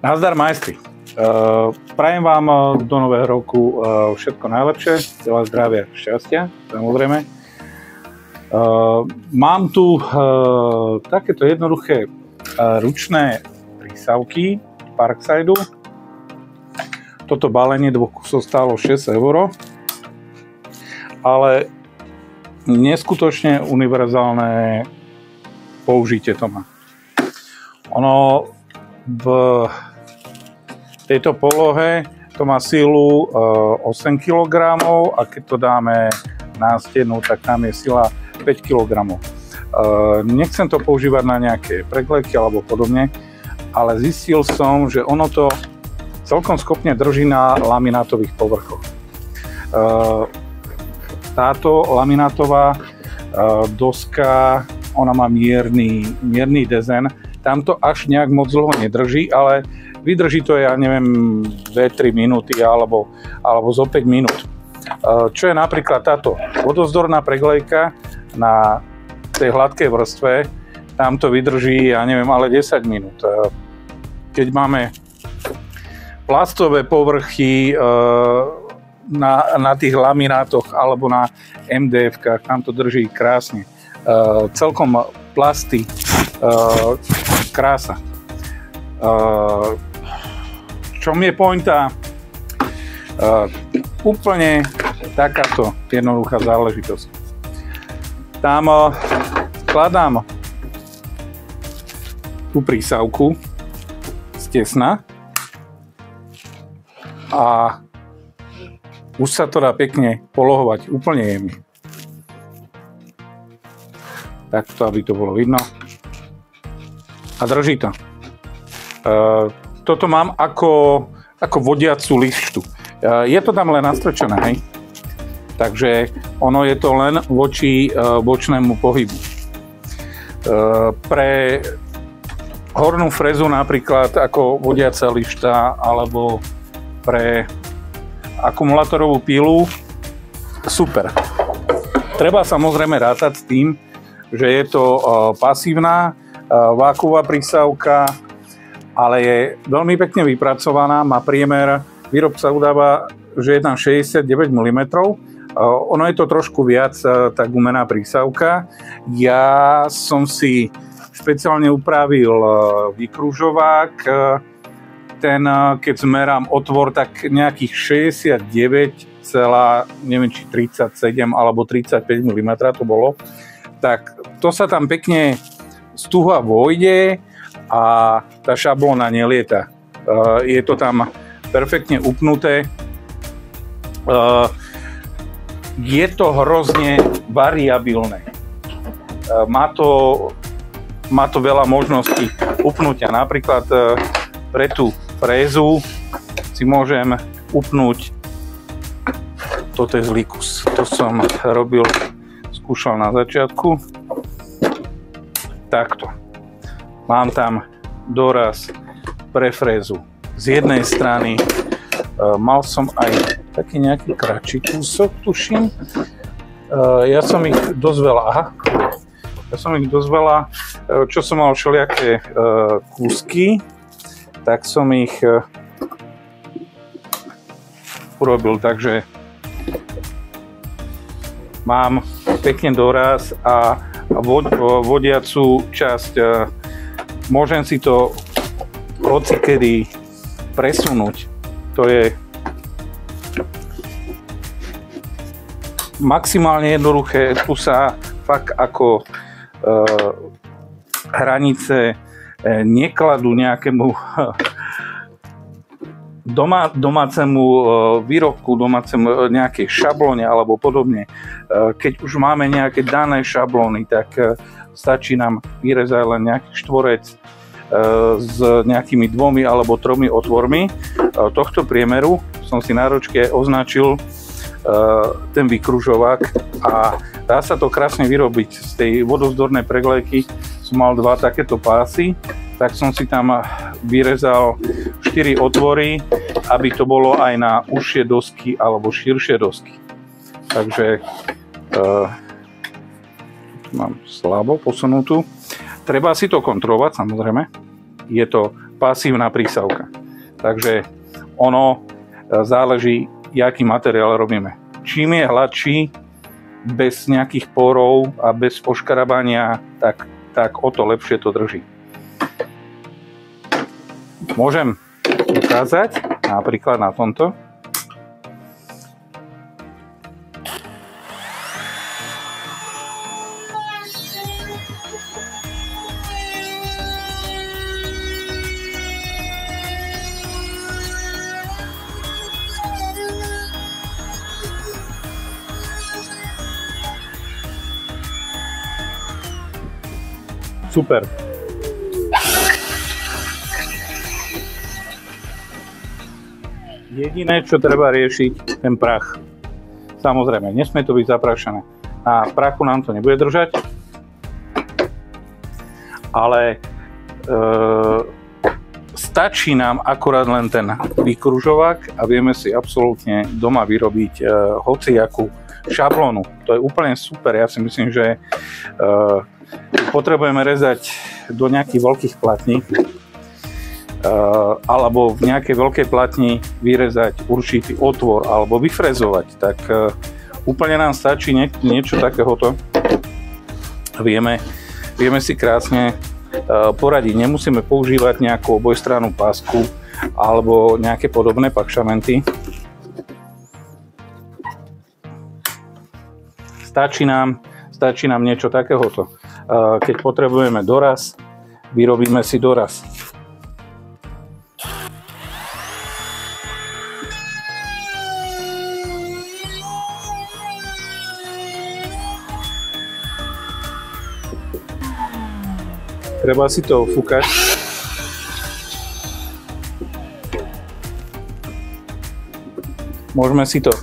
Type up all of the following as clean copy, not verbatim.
Nazdar majstri. Prajem vám do nového roku všetko najlepšie, veľa zdravia, šťastia, samozrejme. Mám tu takéto jednoduché ručné prísavky Parksideu. Toto balenie dvoch kusov stálo 6 €, ale neskutočne univerzálne použitie to má. Ono v tejto polohe to má silu 8 kg a keď to dáme na stenu, tak tam je sila 5 kg. Nechcem to používať na nejaké preklejky alebo podobne, ale zistil som, že ono to celkom schopne drží na laminátových povrchoch. Táto laminátová doska, ona má mierny dezen, tam to až nejak moc dlho nedrží, ale vydrží to, ja neviem, 2-3 minúty alebo zo 5 minút. Čo je napríklad táto vodozdorná preglejka na tej hladkej vrstve, tam to vydrží, ja neviem, ale 10 minút. Keď máme plastové povrchy na tých laminátoch alebo na MDF-kách, tam to drží krásne. Celkom plasty, krása. Čom je pointa? Úplne takáto jednoduchá záležitosť. Tam skladám tú prísavku z tesna a už sa to dá pekne polohovať úplne jemne. Takto, aby to bolo vidno. A drží to. Toto mám ako vodiacu lištu. Je to tam len nastrčené, hej? Takže ono je to len voči bočnému pohybu. Pre hornú frezu napríklad ako vodiaca lišta alebo pre akumulátorovú pílu super. Treba samozrejme rátať s tým, že je to pasívna vákuová prísavka, ale je veľmi pekne vypracovaná, má priemer, výrobca udáva, že je tam 69 mm. Ono je to trošku viac, tá gumená prísavka. Ja som si špeciálne upravil vykružovák, ten, keď zmerám otvor, tak nejakých 69, neviem či 37 alebo 35 mm to bolo. Tak to sa tam pekne stuha vojde a tá šablóna nelieta. Je to tam perfektne upnuté. Je to hrozne variabilné. Má to veľa možností upnutia. Napríklad pre tú frézu si môžem upnúť, toto je zlý kus. To som skúšal na začiatku. Takto. Mám tam doraz pre frézu. Z jednej strany mal som aj taký nejaký kratší kúsok, tuším. Ja som ich dosť veľa, čo som mal všelijaké kúsky, tak som ich urobil, takže mám pekne doraz a vodiacu časť. Môžem si to hocikedy presunúť. To je maximálne jednoduché. Tu sa fakt ako hranice nekladú nejakému domácemu výrobku, domácemu nejakej šablóne alebo podobne. Keď už máme nejaké dané šablóny, tak stačí nám vyrezať len nejaký štvorec s nejakými 2 alebo 3 otvormi. Tohto priemeru som si na ročke označil ten vykružovák a dá sa to krásne vyrobiť. Z tej vodozdornej preglejky som mal 2 takéto pásy, tak som si tam vyrezal 4 otvory, aby to bolo aj na užšie dosky alebo širšie dosky. Takže mám slabo posunutú. Treba si to kontrolovať, samozrejme. Je to pasívna prísavka. Takže ono záleží, aký materiál robíme. Čím je hladší, bez nejakých porov a bez poškrabania, tak o to lepšie to drží. Môžem ukázať napríklad na tomto. Super. Jediné, čo treba riešiť, ten prach. Samozrejme, nesmie to byť zaprašené. Na prachu nám to nebude držať, ale stačí nám akurát len ten vykružovák a vieme si absolútne doma vyrobiť hociakú šablónu. To je úplne super. Ja si myslím, že potrebujeme rezať do nejakých veľkých platní alebo v nejakej veľkej platni vyrezať určitý otvor alebo vyfrezovať, tak úplne nám stačí niečo takéhoto. Vieme si krásne poradiť. Nemusíme používať nejakú obojstrannú pásku alebo nejaké podobné pakšamenty. Stačí nám niečo takéhoto. Keď potrebujeme doraz, vyrobíme si doraz. Treba si to fúkať. Môžeme si to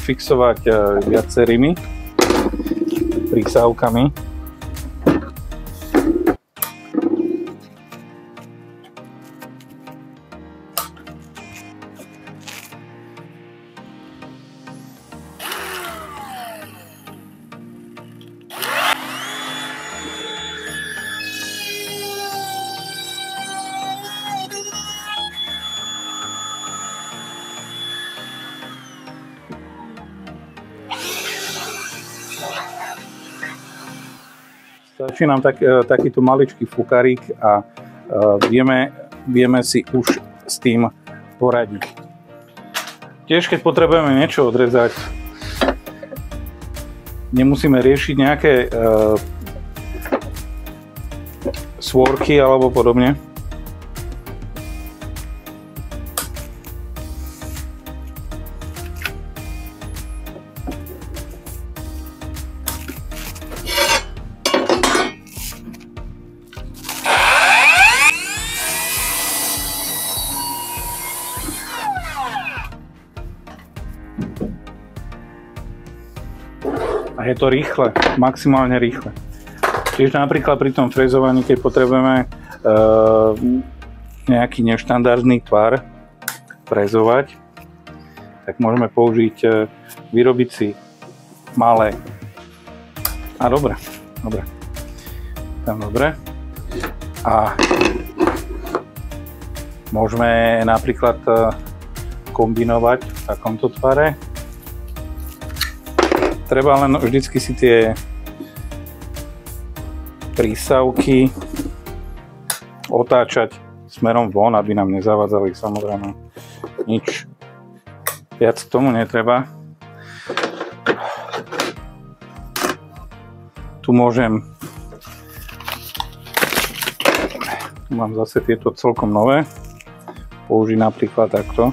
fixovať viacerými prísavkami. Stačí nám takýto maličký fukarík a vieme si už s tým poradiť. Tiež keď potrebujeme niečo odrezať, nemusíme riešiť nejaké svorky alebo podobne. A je to rýchle, maximálne rýchle. Tiež napríklad pri tom frezovaní, keď potrebujeme nejaký neštandardný tvar frezovať, tak môžeme vyrobiť si malé. A dobre. A môžeme napríklad kombinovať v takomto tvare. Treba len vždycky si tie prísavky otáčať smerom von, aby nám nezavádzali. Samozrejme, nič viac k tomu netreba. Tu mám zase tieto celkom nové. Použiť napríklad takto.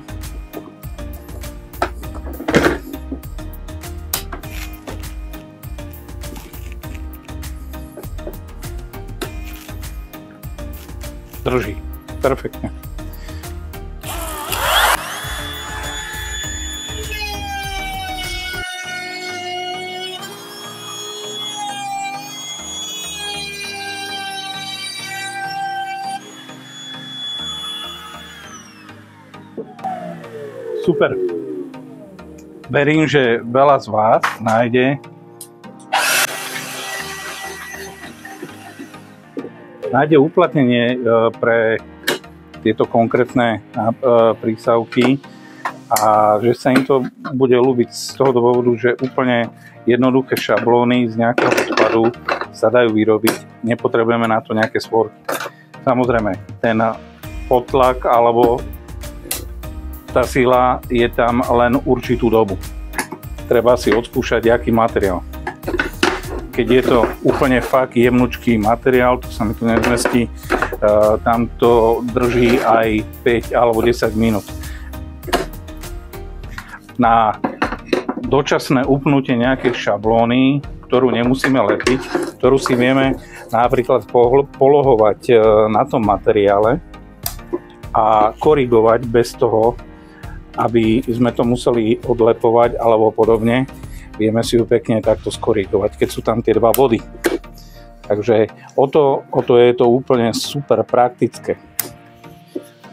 Drží. Perfektne. Super. Verím, že veľa z vás nájde uplatnenie pre tieto konkrétne prísavky a že sa im to bude ľúbiť z toho dôvodu, že úplne jednoduché šablóny z nejakého odpadu sa dajú vyrobiť. Nepotrebujeme na to nejaké svorky. Samozrejme, ten potlak alebo tá sila je tam len určitú dobu. Treba si odskúšať, aký materiál. Keď je to úplne fakt jemnučký materiál, to sa mi tu nezmestí, tam to drží aj 5 alebo 10 minút. Na dočasné upnutie nejakej šablóny, ktorú nemusíme lepiť, ktorú si vieme napríklad polohovať na tom materiále a korigovať bez toho, aby sme to museli odlepovať alebo podobne, vieme si ju pekne takto skorigovať, keď sú tam tie dva body. Takže o to je to úplne super praktické.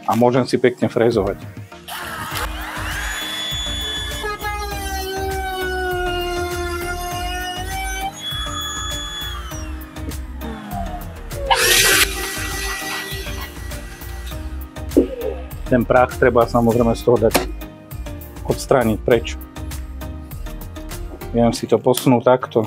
A môžem si pekne frézovať. Ten prach treba samozrejme z toho dať odstrániť preč. Viem si to posunúť takto.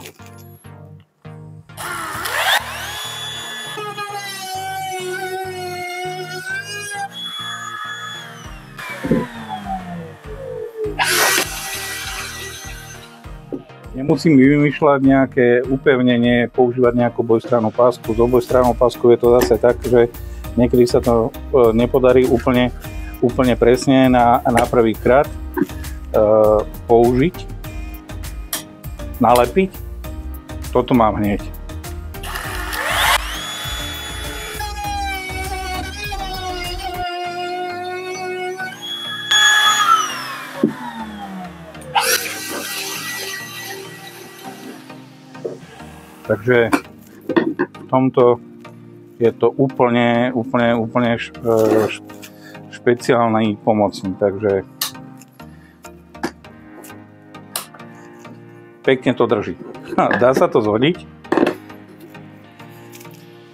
Nemusím vymýšľať nejaké upevnenie, používať nejakú obojstrannú pásku. S obojstrannou páskou je to zase tak, že niekedy sa to nepodarí úplne presne na prvý krát použiť, nalepiť. Toto mám hneď. Takže v tomto je to úplne špeciálny pomocník, takže pekne to drží. Dá sa to zhodiť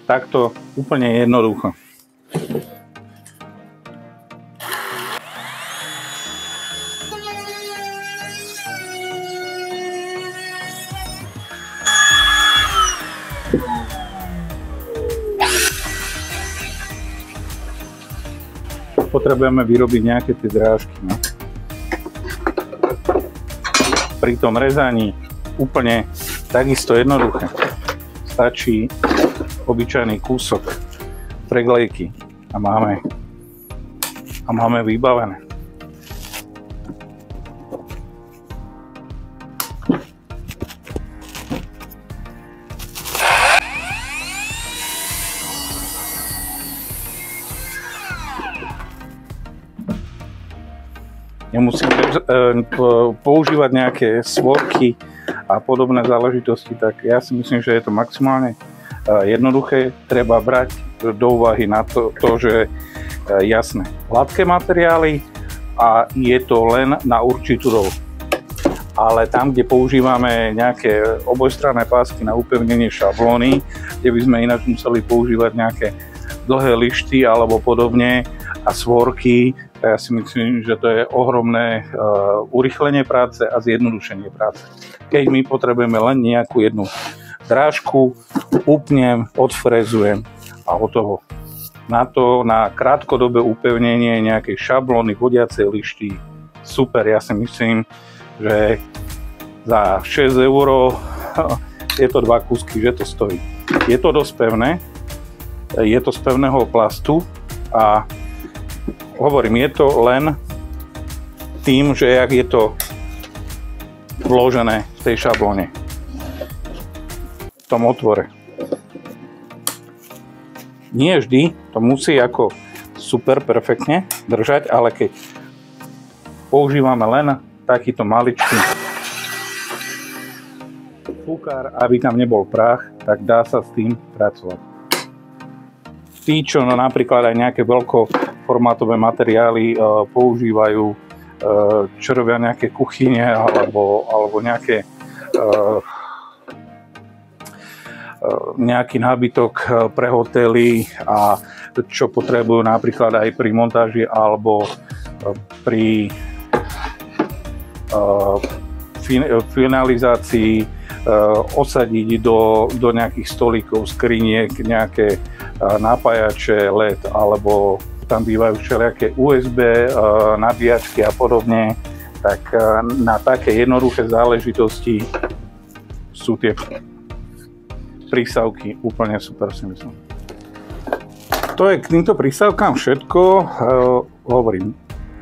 takto úplne jednoducho. Potrebujeme vyrobiť nejaké tie drážky. No. Pri tom rezaní úplne takisto jednoduché. Stačí obyčajný kúsok preglejky a máme vybavené. Nemusím používať nejaké svorky a podobné záležitosti, tak ja si myslím, že je to maximálne jednoduché. Treba brať do úvahy na to, že jasné, hladké materiály a je to len na určitú dobu. Ale tam, kde používame nejaké obojstranné pásky na upevnenie šablóny, kde by sme ináč museli používať nejaké dlhé lišty alebo podobne a svorky, ja si myslím, že to je ohromné urýchlenie práce a zjednodušenie práce. Keď my potrebujeme len nejakú jednu drážku, upnem, odfrezujem a hotovo. Na krátkodobé upevnenie nejakej šablóny, vodiacej lišty, super, ja si myslím, že za 6 € tieto dva kúsky, že to stojí. Je to dosť pevné, je to z pevného plastu a hovorím, je to len tým, že jak je to vložené v tej šablóne, v tom otvore. Nie vždy to musí ako super perfektne držať, ale keď používame len takýto maličký fúkár, aby tam nebol prach, tak dá sa s tým pracovať. Tí, čo napríklad aj nejaké veľkoformátové materiály používajú, čo robia nejaké kuchyne alebo nejaký nábytok pre hotely a čo potrebujú napríklad aj pri montáži alebo pri finalizácii osadiť do nejakých stolíkov, skriniek, nejaké napájače LED, alebo tam bývajú všelijaké USB, nabíjačky a podobne, tak na také jednoduché záležitosti sú tie prísavky úplne super, si myslím. To je k týmto prísavkám všetko. Hovorím,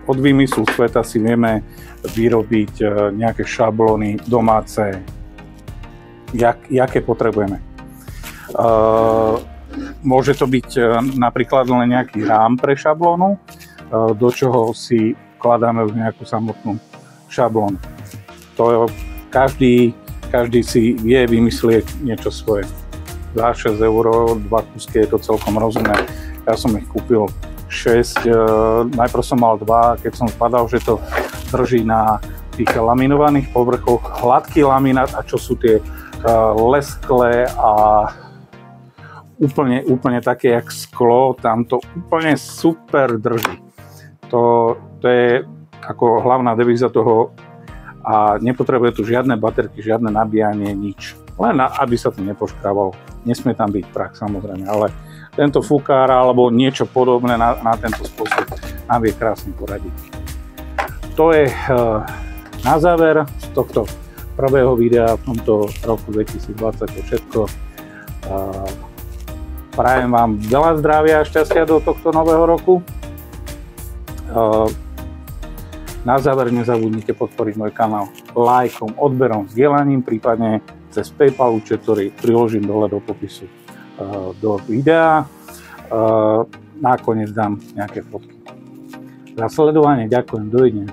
od výmyslu sveta si vieme vyrobiť nejaké šablóny domáce, jaké potrebujeme. Môže to byť napríklad len nejaký rám pre šablónu, do čoho si kladáme už nejakú samotnú šablónu. To každý si vie vymyslieť niečo svoje. Za 6 €, 2 kúsky, je to celkom rozumné. Ja som ich kúpil 6, najprv som mal 2, keď som zbadal, že to drží na tých laminovaných povrchoch, hladký laminát a čo sú tie lesklé a úplne také jak sklo, tam to úplne super drží. To je ako hlavná devíza toho a nepotrebuje tu žiadne baterky, žiadne nabíjanie, nič. Len aby sa to nepoškrávalo. Nesmie tam byť prach, samozrejme, ale tento fúkár alebo niečo podobné na tento spôsob nám vie krásne poradiť. To je na záver z tohto prvého videa v tomto roku 2020 všetko. Prajem vám veľa zdravia a šťastia do tohto nového roku. Na záver nezabudnite podporiť môj kanál lajkom, odberom, zdieľaním, prípadne cez PayPal účet, ktorý priložím dole do popisu do videa. Nakoniec dám nejaké fotky. Za sledovanie ďakujem, dovidenia.